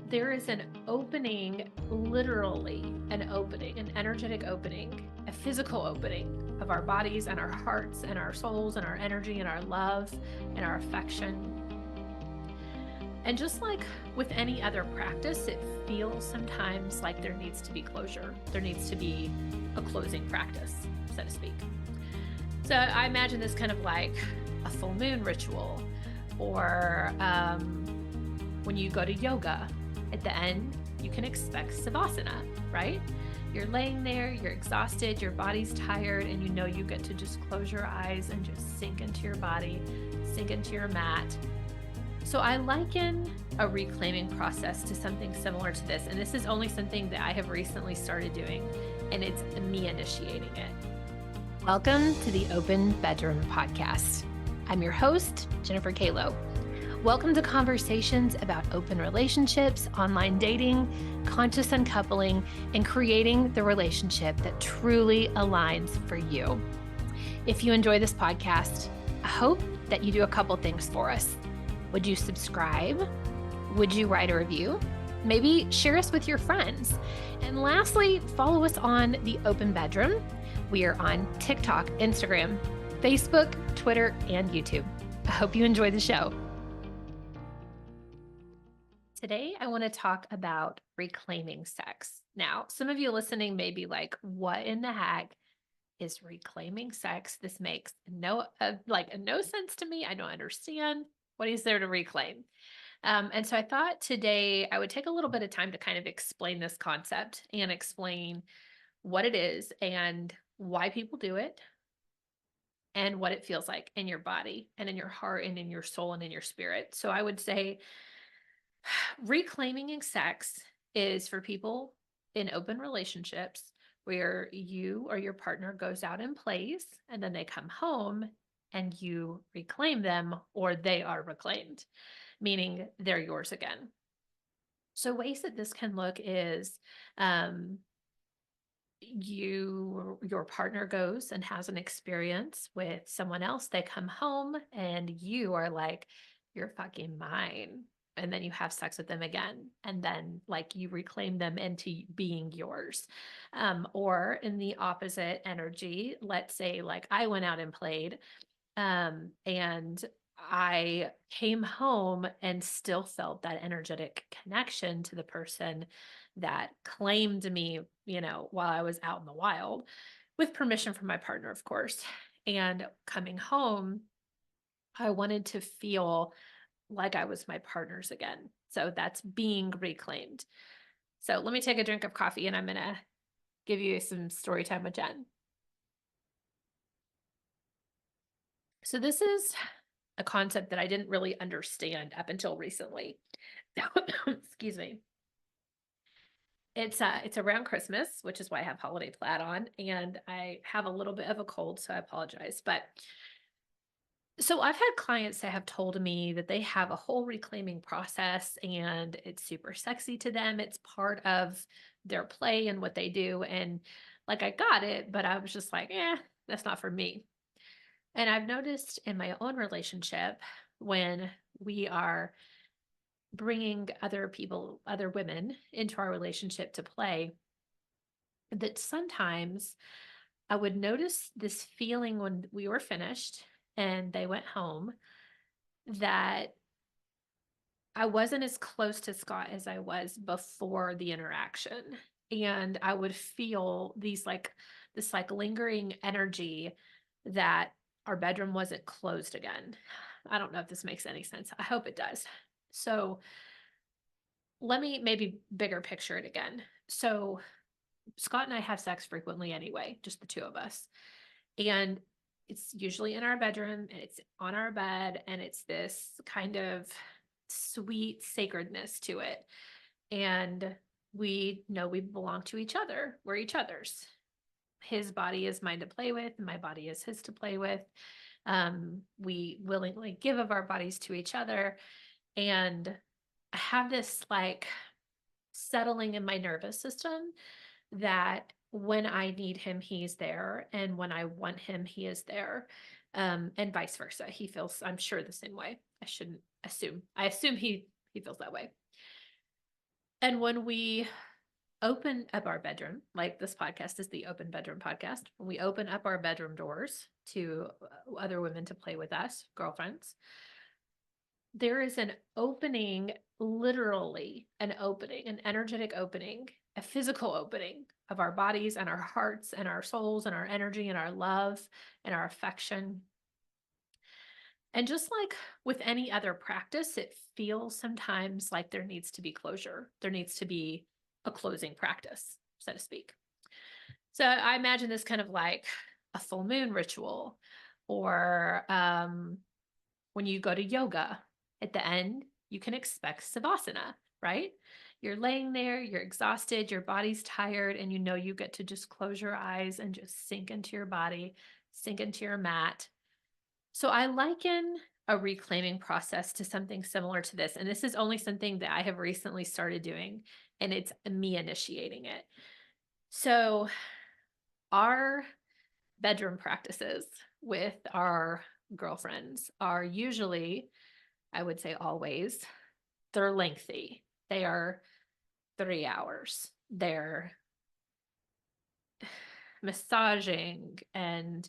there is an opening, literally an opening, an energetic opening, a physical opening of our bodies and our hearts and our souls and our energy and our love and our affection. And just like with any other practice, it feels sometimes like there needs to be closure. There needs to be a closing practice, so to speak. So I imagine this kind of like a full moon ritual, or when you go to yoga, at the end, you can expect savasana, right? You're laying there, you're exhausted, your body's tired, and you know you get to just close your eyes and just sink into your body, sink into your mat. So I liken a reclaiming process to something similar to this. And this is only something that I have recently started doing, and it's me initiating it. Welcome to the Open Bedroom Podcast. I'm your host, Jennifer Kalo. Welcome to conversations about open relationships, online dating, conscious uncoupling, and creating the relationship that truly aligns for you. If you enjoy this podcast, I hope that you do a couple things for us. Would you subscribe? Would you write a review? Maybe share us with your friends. And lastly, follow us on the Open Bedroom. We are on TikTok, Instagram, Facebook, Twitter, and YouTube. I hope you enjoy the show. Today, I want to talk about reclaiming sex. Now, some of you listening may be like, what in the heck is reclaiming sex? This makes no sense to me. I don't understand. What is there to reclaim? And so I thought today I would take a little bit of time to kind of explain this concept and explain what it is and why people do it and what it feels like in your body and in your heart and in your soul and in your spirit. So I would say reclaiming sex is for people in open relationships where you or your partner goes out and plays, and then they come home and you reclaim them, or they are reclaimed, meaning they're yours again. So ways that this can look is your partner goes and has an experience with someone else. They come home and you are like, you're fucking mine. And then you have sex with them again. And then like you reclaim them into being yours. Or in the opposite energy, let's say like I went out and played, and I came home and still felt that energetic connection to the person that claimed me, while I was out in the wild, with permission from my partner, of course. And coming home, I wanted to feel like I was my partner's again. So that's being reclaimed. So let me take a drink of coffee and I'm going to give you some story time with Jen. So this is a concept that I didn't really understand up until recently. Excuse me. It's around Christmas, which is why I have holiday plaid on, and I have a little bit of a cold, so I apologize. But so I've had clients that have told me that they have a whole reclaiming process and it's super sexy to them. It's part of their play and what they do. And like I got it, but I was just like, that's not for me. And I've noticed in my own relationship when we are bringing other people, other women into our relationship to play, that sometimes I would notice this feeling when we were finished and they went home that I wasn't as close to Scott as I was before the interaction. And I would feel this lingering energy that our bedroom wasn't closed again. I don't know if this makes any sense. I hope it does. So let me maybe bigger picture it again. So Scott and I have sex frequently anyway, just the two of us. And it's usually in our bedroom and it's on our bed and it's this kind of sweet sacredness to it. And we know we belong to each other. We're each other's. His body is mine to play with, and my body is his to play with. We willingly give of our bodies to each other. And I have this like settling in my nervous system that when I need him, he's there. And when I want him, he is there. And vice versa. He feels, I'm sure, the same way. I shouldn't assume. I assume he feels that way. And when we open up our bedroom, like this podcast is the open bedroom podcast, when we open up our bedroom doors to other women to play with us, girlfriends, there is an opening, literally an opening, an energetic opening, a physical opening of our bodies and our hearts and our souls and our energy and our love and our affection. And just like with any other practice, it feels sometimes like there needs to be closure. There needs to be a closing practice, so to speak. So I imagine this kind of like a full moon ritual, or when you go to yoga, at the end, you can expect savasana, right? You're laying there, you're exhausted, your body's tired, and you know you get to just close your eyes and just sink into your body, sink into your mat. So I liken a reclaiming process to something similar to this. And this is only something that I have recently started doing, and it's me initiating it. So our bedroom practices with our girlfriends are usually, I would say always, they're lengthy. They are 3 hours. They're massaging, and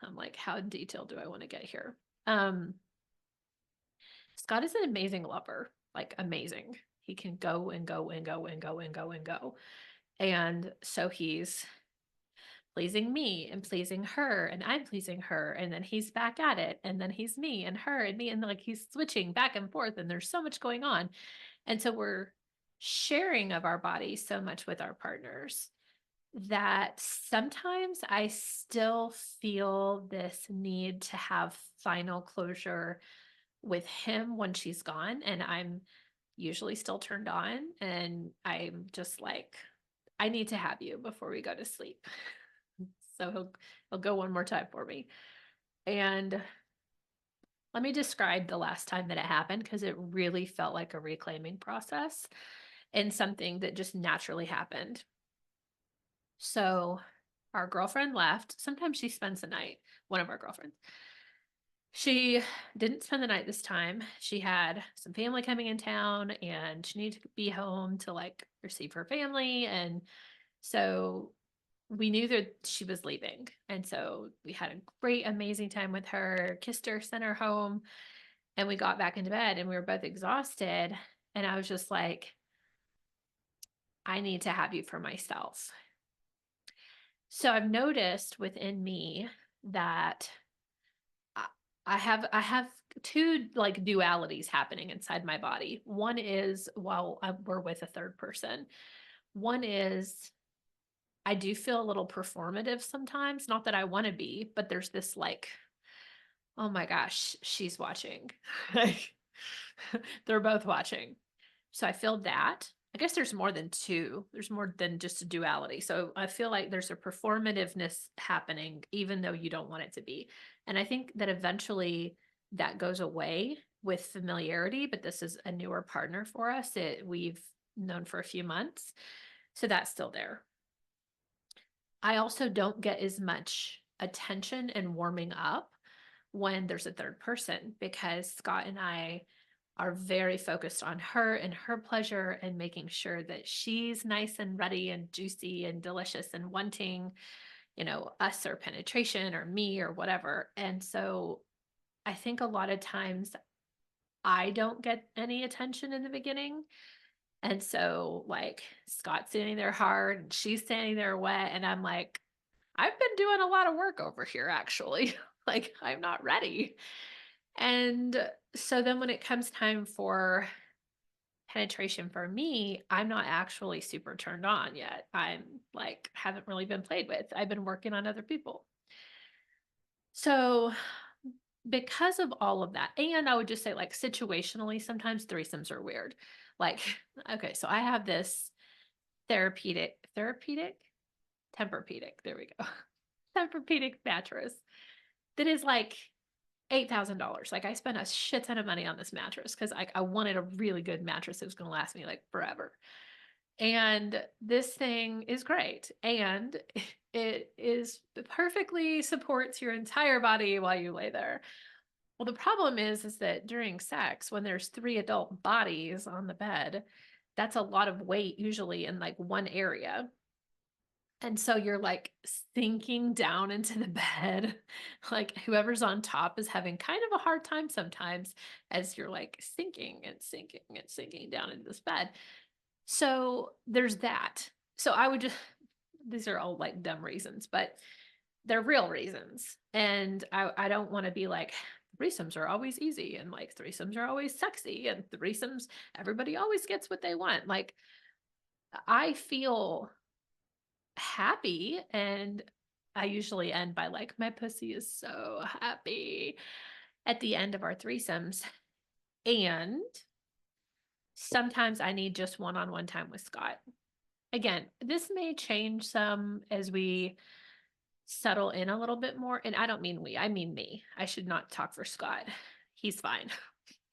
I'm like, how detailed do I want to get here? Um, Scott is an amazing lover, like amazing. He can go and go and go and go and go and go. And so he's pleasing me and pleasing her, and I'm pleasing her, and then he's back at it, and then he's me and her and me, and like he's switching back and forth, and there's so much going on. And so we're sharing of our bodies so much with our partners that sometimes I still feel this need to have final closure with him when she's gone, and I'm usually still turned on, and I'm just like, I need to have you before we go to sleep. So he'll go one more time for me. And let me describe the last time that it happened, because it really felt like a reclaiming process and something that just naturally happened. So our girlfriend left. Sometimes she spends the night, one of our girlfriends. She didn't spend the night this time. She had some family coming in town, and she needed to be home to like receive her family. And so we knew that she was leaving. And so we had a great, amazing time with her, kissed her, sent her home, and we got back into bed, and we were both exhausted. And I was just like, I need to have you for myself. So I've noticed within me that I have two like dualities happening inside my body. One is while we're with a third person. One is I do feel a little performative sometimes. Not that I want to be, but there's this like, oh my gosh, she's watching. Like, they're both watching. So I feel that. I guess there's more than two. There's more than just a duality. So I feel like there's a performativeness happening, even though you don't want it to be. And I think that eventually that goes away with familiarity, but this is a newer partner for us. We've known for a few months. So that's still there. I also don't get as much attention and warming up when there's a third person, because Scott and I are very focused on her and her pleasure and making sure that she's nice and ready and juicy and delicious and wanting, us or penetration or me or whatever. And so I think a lot of times I don't get any attention in the beginning. And so like Scott's standing there hard and she's standing there wet. And I'm like, I've been doing a lot of work over here, actually. Like, I'm not ready. And so then when it comes time for penetration for me, I'm not actually super turned on yet. I'm like, haven't really been played with. I've been working on other people. So, because of all of that, and I would just say, like, situationally, sometimes threesomes are weird. Like, okay, so I have this therapeutic, Tempur-Pedic, there we go. Tempur-Pedic mattress that is like $8,000. Like, I spent a shit ton of money on this mattress because I wanted a really good mattress that was going to last me like forever. And this thing is great. And it is perfectly supports your entire body while you lay there. Well, the problem is that during sex, when there's three adult bodies on the bed, that's a lot of weight usually in like one area. And so you're like sinking down into the bed. Like whoever's on top is having kind of a hard time sometimes as you're like sinking and sinking and sinking down into this bed. So there's that. So I would just, these are all like dumb reasons, but they're real reasons. And I don't want to be like, threesomes are always easy and like threesomes are always sexy and threesomes, everybody always gets what they want. Like I feel happy and I usually end by like, my pussy is so happy at the end of our threesomes. And sometimes I need just one-on-one time with Scott. Again, this may change some as we settle in a little bit more. And I don't mean we, I mean me. I should not talk for Scott. He's fine.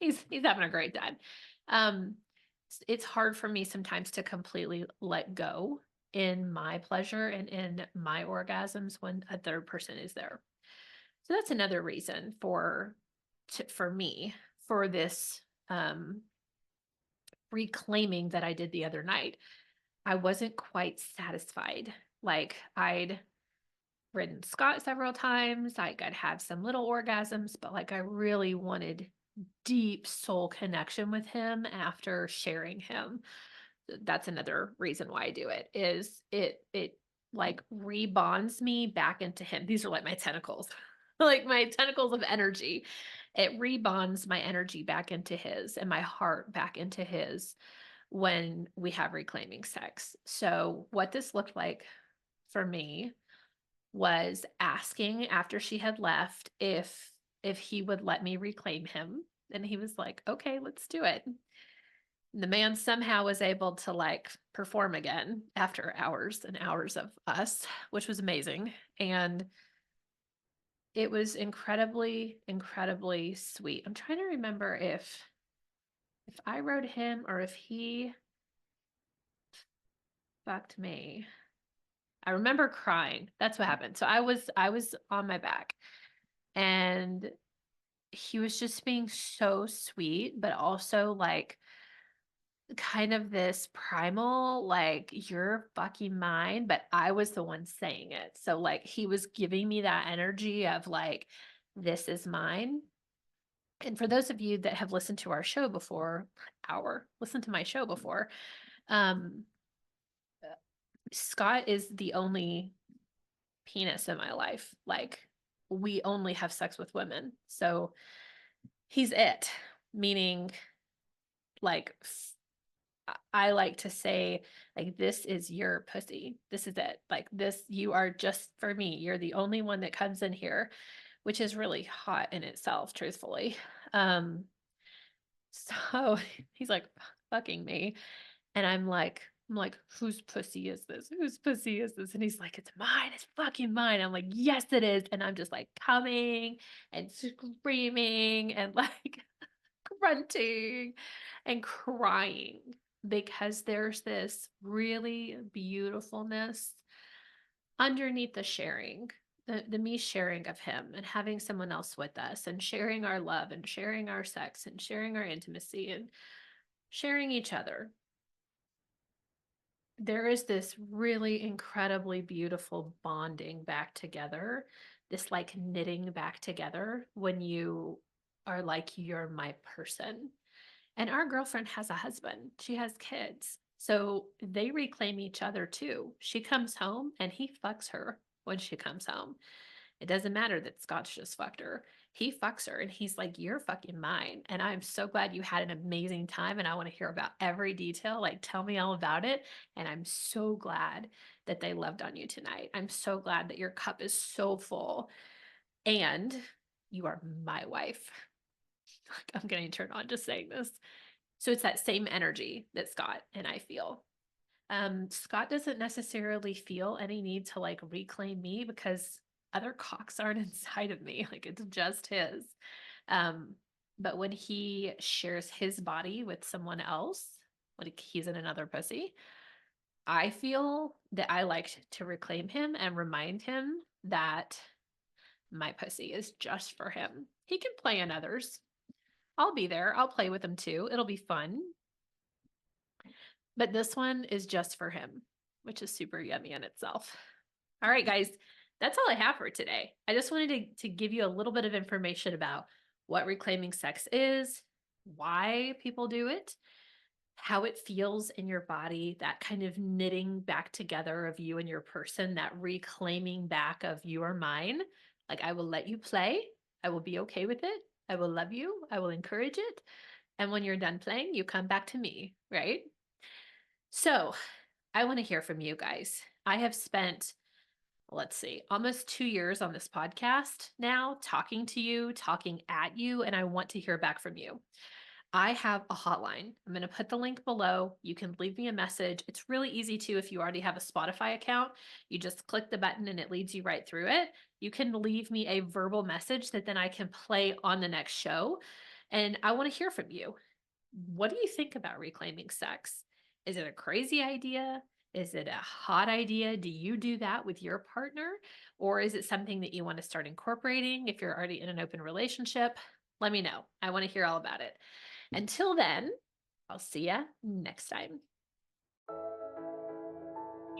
He's having a great time. Um, it's hard for me sometimes to completely let go in my pleasure and in my orgasms when a third person is there. So that's another reason for me for this reclaiming that I did the other night. I wasn't quite satisfied. Like I'd ridden Scott several times. Like I'd have some little orgasms, but like I really wanted deep soul connection with him after sharing him. That's another reason why I do it is it like rebonds me back into him. These are like my tentacles, like my tentacles of energy. It rebonds my energy back into his and my heart back into his when we have reclaiming sex. So what this looked like for me was asking after she had left if he would let me reclaim him. And he was like, okay, let's do it. And the man somehow was able to like perform again after hours and hours of us, which was amazing. And it was incredibly, incredibly sweet. I'm trying to remember if I rode him or if he fucked me. I remember crying. That's what happened. So I was on my back and he was just being so sweet, but also like kind of this primal, like, you're fucking mine, but I was the one saying it. So, like, he was giving me that energy of like, this is mine. And for those of you that have listened to our show before, listen to my show before, um, Scott is the only penis in my life. Like, we only have sex with women. So he's it, meaning like I like to say, like, this is your pussy. This is it. Like, this, you are just for me. You're the only one that comes in here, which is really hot in itself, truthfully. Um, so he's like fucking me. And I'm like, whose pussy is this? Whose pussy is this? And he's like, it's mine. It's fucking mine. I'm like, yes, it is. And I'm just like coming and screaming and like grunting and crying because there's this really beautifulness underneath the sharing, the me sharing of him and having someone else with us and sharing our love and sharing our sex and sharing our intimacy and sharing each other. There is this really incredibly beautiful bonding back together, this like knitting back together when you are like, you're my person. And our girlfriend has a husband. She has kids. So they reclaim each other too. She comes home and he fucks her when she comes home. It doesn't matter that Scott's just fucked her. He fucks her and he's like, you're fucking mine. And I'm so glad you had an amazing time. And I want to hear about every detail. Like, tell me all about it. And I'm so glad that they loved on you tonight. I'm so glad that your cup is so full and you are my wife. I'm getting turned on just saying this. So it's that same energy that Scott and I feel. Scott doesn't necessarily feel any need to like reclaim me because other cocks aren't inside of me. Like it's just his. Um, but when he shares his body with someone else, like he's in another pussy, I feel that I like to reclaim him and remind him that my pussy is just for him. He can play in others. I'll be there. I'll play with him too. It'll be fun. But this one is just for him, which is super yummy in itself. All right, guys, that's all I have for today. I just wanted to give you a little bit of information about what reclaiming sex is, why people do it, how it feels in your body, that kind of knitting back together of you and your person, that reclaiming back of you are mine. Like, I will let you play. I will be okay with it. I will love you. I will encourage it. And when you're done playing, you come back to me, right? So I want to hear from you guys. I have spent, let's see, almost 2 years on this podcast now, talking to you, talking at you, and I want to hear back from you. I have a hotline. I'm going to put the link below. You can leave me a message. It's really easy to if you already have a Spotify account. You just click the button and it leads you right through it. You can leave me a verbal message that then I can play on the next show. And I want to hear from you. What do you think about reclaiming sex? Is it a crazy idea? Is it a hot idea? Do you do that with your partner? Or is it something that you want to start incorporating if you're already in an open relationship? Let me know. I want to hear all about it. Until then, I'll see ya next time.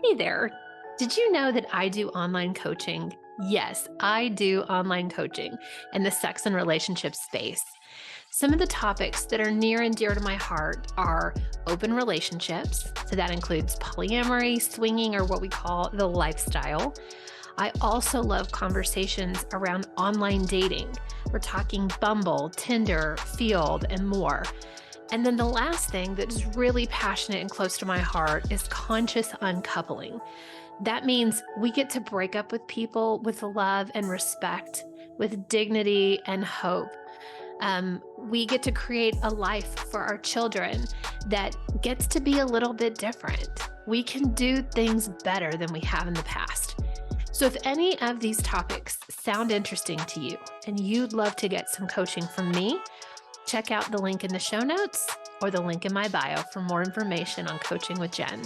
Hey there. Did you know that I do online coaching? Yes, I do online coaching in the sex and relationship space. Some of the topics that are near and dear to my heart are open relationships. So that includes polyamory, swinging, or what we call the lifestyle. I also love conversations around online dating. We're talking Bumble, Tinder, Field, and more. And then the last thing that is really passionate and close to my heart is conscious uncoupling. That means we get to break up with people with love and respect, with dignity and hope. We get to create a life for our children that gets to be a little bit different. We can do things better than we have in the past. So if any of these topics sound interesting to you and you'd love to get some coaching from me, check out the link in the show notes or the link in my bio for more information on Coaching with Jen.